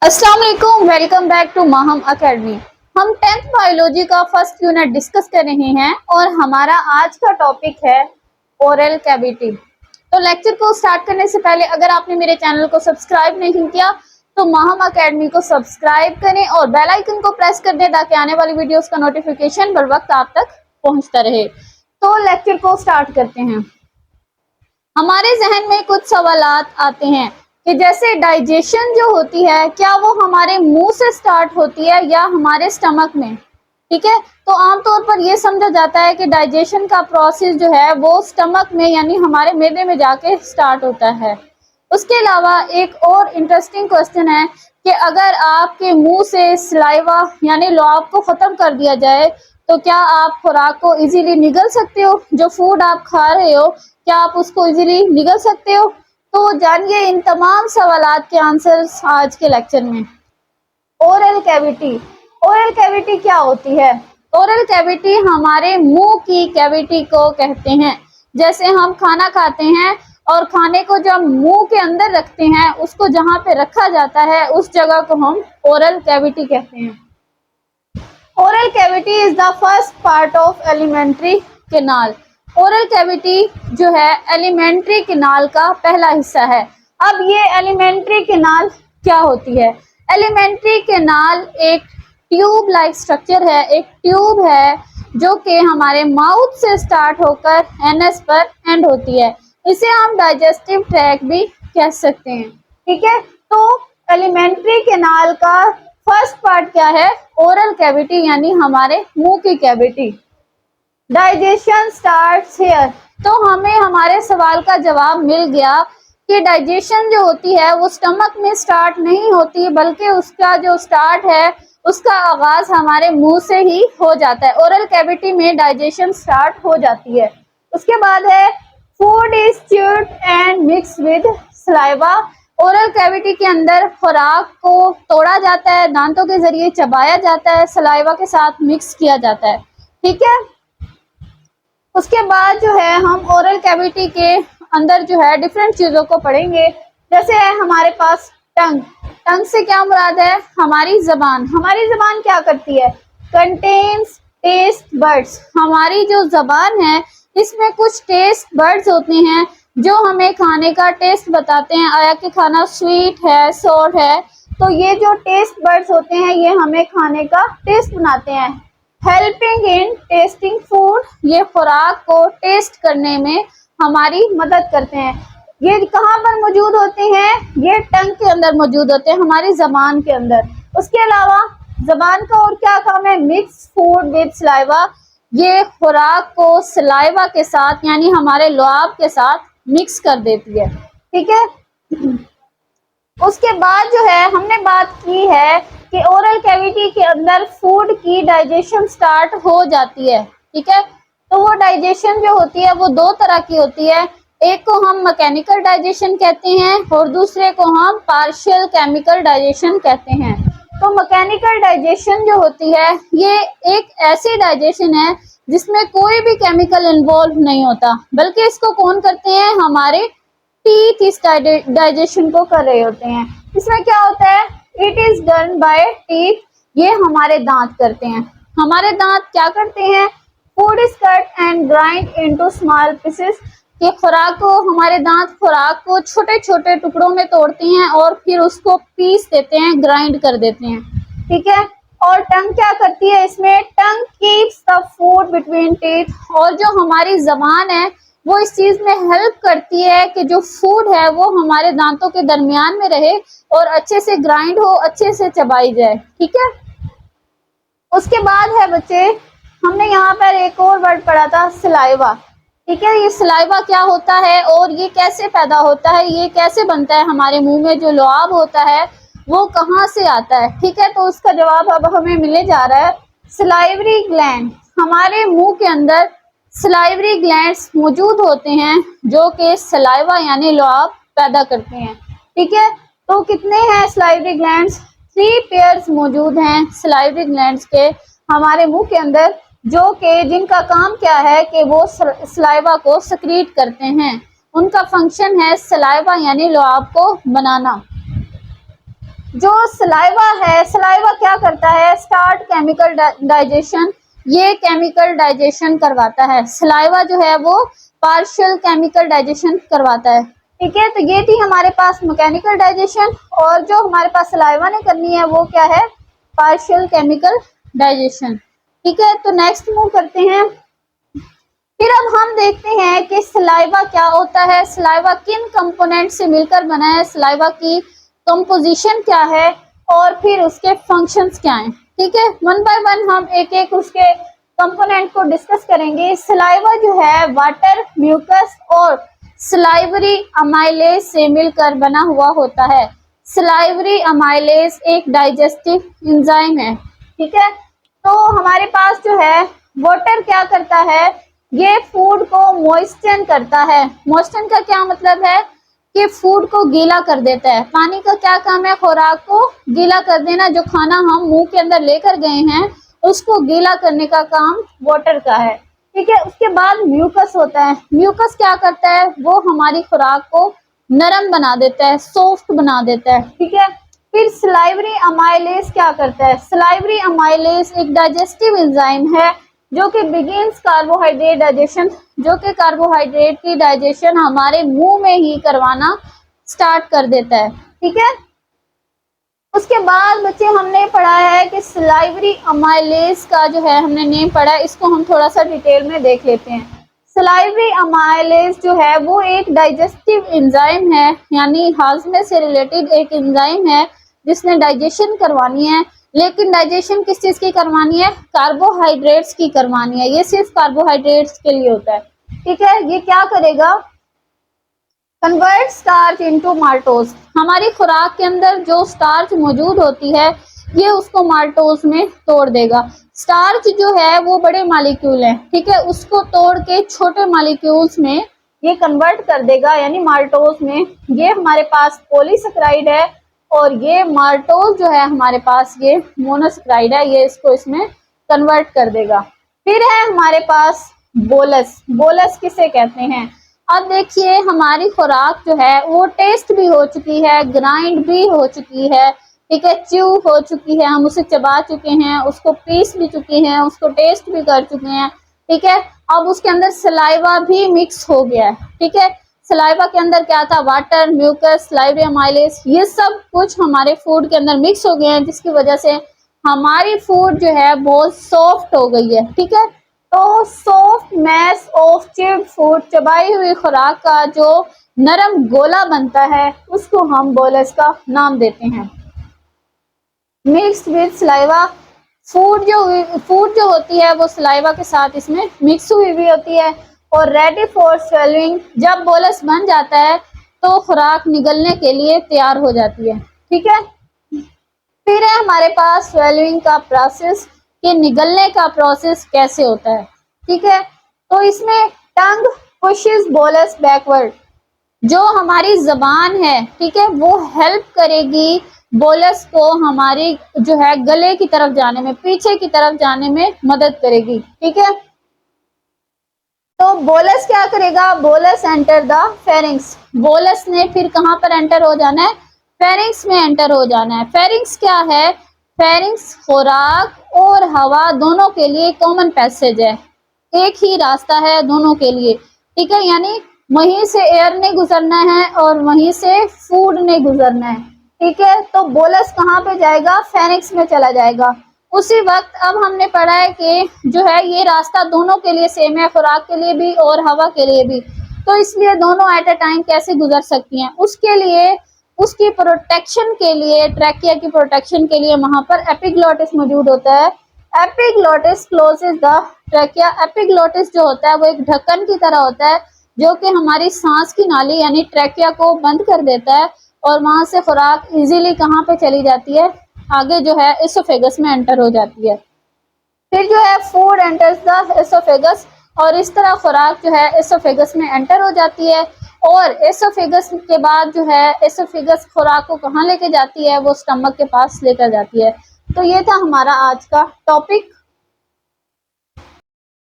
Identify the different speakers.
Speaker 1: अस्सलाम वालेकुम, welcome back to Maham academy. हम 10th बायोलॉजी का फर्स्ट यूनिट डिस्कस कर रहे हैं और हमारा आज का टॉपिक है ओरल कैविटी। तो लेक्चर को स्टार्ट करने से पहले अगर आपने मेरे चैनल को सब्सक्राइब नहीं किया तो माहम अकेडमी को सब्सक्राइब करें और बेल आइकन को प्रेस कर दें ताकि आने वाली वीडियोस का नोटिफिकेशन बर वक्त आप तक पहुंचता रहे। तो लेक्चर को स्टार्ट करते हैं। हमारे जहन में कुछ सवालात आते हैं कि जैसे डाइजेशन जो होती है क्या वो हमारे मुंह से स्टार्ट होती है या हमारे स्टमक में। ठीक है, तो आमतौर पर यह समझा जाता है कि डाइजेशन का प्रोसेस जो है वो स्टमक में यानी हमारे मैदे में जाके स्टार्ट होता है। उसके अलावा एक और इंटरेस्टिंग क्वेश्चन है कि अगर आपके मुंह से सलाइवा यानी लुआब को खत्म कर दिया जाए तो क्या आप खुराक को इजीली निगल सकते हो। जो फूड आप खा रहे हो क्या आप उसको इजीली निगल सकते हो। तो जानिए इन तमाम सवालात के आंसर्स आज के लेक्चर में। ओरल कैविटी, ओरल कैविटी क्या होती है। ओरल कैविटी हमारे मुंह की कैविटी को कहते हैं। जैसे हम खाना खाते हैं और खाने को जब मुंह के अंदर रखते हैं उसको जहां पे रखा जाता है उस जगह को हम ओरल कैविटी कहते हैं। Oral cavity is the first part of alimentary canal. Oral cavity जो है एलिमेंट्री कैनाल का पहला हिस्सा है। अब ये एलिमेंट्री कैनाल क्या होती है। एलिमेंट्री कैनाल एक ट्यूब लाइक स्ट्रक्चर है, एक ट्यूब है जो कि हमारे माउथ से स्टार्ट होकर एनएस पर एंड होती है। इसे हम डाइजेस्टिव ट्रैक भी कह सकते हैं। ठीक है, तो एलिमेंट्री कैनाल का फर्स्ट पार्ट क्या है, ओरल कैविटी यानी हमारे मुंह की कैविटी। Digestion starts here. तो हमें हमारे सवाल का जवाब मिल गया कि डाइजेशन जो होती है वो स्टमक में स्टार्ट नहीं होती बल्कि उसका जो स्टार्ट है उसका आगाज हमारे मुंह से ही हो जाता है। ओरल कैविटी में डाइजेशन स्टार्ट हो जाती है। उसके बाद है food is chewed and mix with saliva. Oral cavity के अंदर खुराक को तोड़ा जाता है, दांतों के जरिए चबाया जाता है, सलाइवा के साथ मिक्स किया जाता है। ठीक है, उसके बाद जो है हम ओरल कैविटी के अंदर जो है डिफरेंट चीजों को पढ़ेंगे। जैसे है हमारे पास टंग। टंग से क्या मुराद है, हमारी जबान। हमारी जबान क्या करती है, कंटेन्स टेस्ट बर्ड्स। हमारी जो जबान है इसमें कुछ टेस्ट बर्ड्स होते हैं जो हमें खाने का टेस्ट बताते हैं, आया कि खाना स्वीट है सोर है। तो ये जो टेस्ट बर्ड्स होते हैं ये हमें खाने का टेस्ट बनाते हैं। हेल्पिंग इन टेस्टिंग फूड, ये खुराक को टेस्ट करने में हमारी मदद करते हैं। ये कहाँ पर मौजूद होते हैं, ये टंग के अंदर मौजूद होते हैं, हमारी जबान के अंदर। उसके अलावा जबान का और क्या काम है, मिक्स फूड विद सलाइवा। ये खुराक को सलाइवा के साथ यानी हमारे लुआब के साथ मिक्स कर देती है। ठीक है, उसके बाद जो है हमने बात की है कि ओरल कैविटी के अंदर फूड की डाइजेशन स्टार्ट हो जाती है। ठीक है, तो वो डाइजेशन जो होती है वो दो तरह की होती है। एक को हम मैकेनिकल डाइजेशन कहते हैं और दूसरे को हम पार्शियल केमिकल डाइजेशन कहते हैं। तो मैकेनिकल डाइजेशन जो होती है ये एक ऐसी डाइजेशन है जिसमें कोई भी केमिकल इन्वॉल्व नहीं होता बल्कि इसको कौन करते हैं, हमारे टीथ इस डाइजेशन को कर रहे होते हैं। इसमें क्या होता है, it is done by teeth, ये हमारे दांत करते हैं। हमारे दांत क्या करते हैं, food is cut and grind into small pieces. ये खुराक को हमारे दांत खुराक को छोटे छोटे टुकड़ों में तोड़ते हैं और फिर उसको पीस देते हैं, ग्राइंड कर देते हैं। ठीक है, और टंग क्या करती है, इसमें tongue keeps the food between teeth. और जो हमारी जबान है वो इस चीज में हेल्प करती है कि जो फूड है वो हमारे दांतों के दरमियान में रहे और अच्छे से ग्राइंड हो, अच्छे से चबाई जाए। ठीक है, उसके बाद है बच्चे हमने यहाँ पर एक और वर्ड पढ़ा था, सलाइवा। ठीक है, ये सलाइवा क्या होता है और ये कैसे पैदा होता है, ये कैसे बनता है, हमारे मुंह में जो लुआब होता है वो कहाँ से आता है। ठीक है, तो उसका जवाब अब हमें मिलने जा रहा है, सलाइवरी ग्लैंड। हमारे मुंह के अंदर सलाइवरी ग्लैंड्स मौजूद होते हैं जो कि सलाइवा यानी लुआब पैदा करते हैं। ठीक है, तो कितने हैं सलाइवरी ग्लैंड्स, 3 पेयर्स मौजूद हैं सलाइवरी ग्लैंड्स के हमारे मुंह के अंदर, जो कि जिनका काम क्या है कि वो सलाइवा को सक्रीट करते हैं। उनका फंक्शन है सलाइवा यानी लुआब को बनाना। जो सलाइवा है, सलाइवा क्या करता है, स्टार्ट केमिकल डाइजेशन, ये केमिकल डाइजेशन करवाता है। सलाइवा जो है वो पार्शियल केमिकल डाइजेशन करवाता है। ठीक है, तो ये थी हमारे पास मैकेनिकल डाइजेशन, और जो हमारे पास सलाइवा ने करनी है वो क्या है, पार्शियल केमिकल डाइजेशन। ठीक है, तो नेक्स्ट मूव करते हैं। फिर अब हम देखते हैं कि सलाइवा क्या होता है, सलाइवा किन कंपोनेंट से मिलकर बना है, सलाइवा की कंपोजिशन क्या है, और फिर उसके फंक्शंस क्या हैं। ठीक है, वन बाय वन हम एक एक उसके कंपोनेंट को डिस्कस करेंगे। सलाइवा जो है वाटर, म्यूकस और सलाइवरी अमाइलेज से मिलकर बना हुआ होता है। सलाइवरी अमाइलेज एक डाइजेस्टिव एंजाइम है। ठीक है, तो हमारे पास जो है वाटर क्या करता है, ये फूड को मॉइस्चन करता है। मॉइस्चन का क्या मतलब है कि फूड को गीला कर देता है। पानी का क्या काम है, खुराक को गीला कर देना। जो खाना हम मुंह के अंदर लेकर गए हैं उसको गीला करने का काम वाटर का है। ठीक है, उसके बाद म्यूकस होता है। म्यूकस क्या करता है, वो हमारी खुराक को नरम बना देता है, सॉफ्ट बना देता है। ठीक है, फिर सलाइवरी अमाइलेज क्या करता है, सलाइवरी अमाइलेज एक डाइजेस्टिव एंजाइम है जो कि बिगिंस कार्बोहाइड्रेट डाइजेशन, जो कि कार्बोहाइड्रेट की डाइजेशन हमारे मुंह में ही करवाना स्टार्ट कर देता है। ठीक है, उसके बाद बच्चे हमने पढ़ा है कि सलाइवरी अमाइलेज का जो है हमने नेम पढ़ा है, इसको हम थोड़ा सा डिटेल में देख लेते हैं। सलाइवरी अमाइलेज जो है वो एक डाइजेस्टिव एंजाइम है, यानी हाजमे से रिलेटेड एक एंजाइम है जिसने डाइजेशन करवानी है। लेकिन डाइजेशन किस चीज की करवानी है, कार्बोहाइड्रेट्स की करवानी है। ये सिर्फ कार्बोहाइड्रेट्स के लिए होता है। ठीक है, ये क्या करेगा, कन्वर्ट स्टार्च इनटू माल्टोज। हमारी खुराक के अंदर जो स्टार्च मौजूद होती है ये उसको माल्टोज में तोड़ देगा। स्टार्च जो है वो बड़े मालिक्यूल है, ठीक है, उसको तोड़ के छोटे मालिक्यूल्स में ये कन्वर्ट कर देगा, यानी माल्टोज में। ये हमारे पास पॉलीसेकेराइड है और ये माल्टोज जो है हमारे पास ये मोनोसेकेराइड है, ये इसको इसमें कन्वर्ट कर देगा। फिर है हमारे पास बोलस। बोलस किसे कहते हैं, अब देखिए हमारी खुराक जो है वो टेस्ट भी हो चुकी है, ग्राइंड भी हो चुकी है, ठीक है, च्यू हो चुकी है, हम उसे चबा चुके हैं, उसको पीस भी चुके हैं, उसको टेस्ट भी कर चुके हैं। ठीक है, अब उसके अंदर सलाइवा भी मिक्स हो गया है। ठीक है, सलाइवा के अंदर क्या था, वाटर, म्यूकस, सलाइवरी अमाइलेज, ये सब कुछ हमारे फूड के अंदर मिक्स हो गए हैं, जिसकी वजह से हमारी फूड जो है बहुत सॉफ्ट हो गई है। ठीक है, तो soft mass of chipped food, चबाई हुई खुराक का जो नरम गोला बनता है उसको हम बोलस का नाम देते हैं। मिक्स्ड विद सलाइवा, फूड जो होती है वो सलाइवा के साथ इसमें मिक्स हुई हुई होती है और रेडी फॉर स्वेलिंग। जब बोलस बन जाता है तो खुराक निगलने के लिए तैयार हो जाती है। ठीक है, फिर है हमारे पास स्वेलिंग का प्रोसेस, कि निगलने का प्रोसेस कैसे होता है। ठीक है, तो इसमें टंग पुशेस बोलस बैकवर्ड, जो हमारी जबान है, ठीक है, वो हेल्प करेगी बोलस को हमारी जो है गले की तरफ जाने में, पीछे की तरफ जाने में मदद करेगी। ठीक है, तो बोलस क्या करेगा, bolus enter the pharynx. Bolus ने फिर कहां पर एंटर हो जाना है, फेरिंग्स में एंटर हो जाना है। फेरिंग्स क्या है, फेरिंग्स खुराक और हवा दोनों के लिए कॉमन पैसेज है, एक ही रास्ता है दोनों के लिए। ठीक है, यानी वहीं से एयर ने गुजरना है और वहीं से फूड ने गुजरना है। ठीक है, तो बोलस कहाँ पे जाएगा, फेरिंग्स में चला जाएगा। उसी वक्त अब हमने पढ़ा है कि जो है ये रास्ता दोनों के लिए सेम है, खुराक के लिए भी और हवा के लिए भी, तो इसलिए दोनों एट अ टाइम कैसे गुजर सकती हैं, उसके लिए उसकी प्रोटेक्शन के लिए, ट्रैकिया की प्रोटेक्शन के लिए वहां पर एपिग्लॉटिस मौजूद होता है। Epiglottis closes the trachea. Epiglottis जो होता है वो एक ढक्कन की तरह होता है जो कि हमारी सांस की नाली यानी ट्रैकिया को बंद कर देता है और वहां से खुराक इजीली कहाँ पे चली जाती है, आगे जो है एसोफेगस में एंटर हो जाती है। फिर जो है फूड एंटर्स द एसोफेगस, और इस तरह खुराक जो है एसोफेगस में एंटर हो जाती है और एसोफेगस के बाद जो है एसोफेगस खुराक को कहाँ लेके जाती है, वो स्टमक के पास लेकर जाती है। तो ये था हमारा आज का टॉपिक।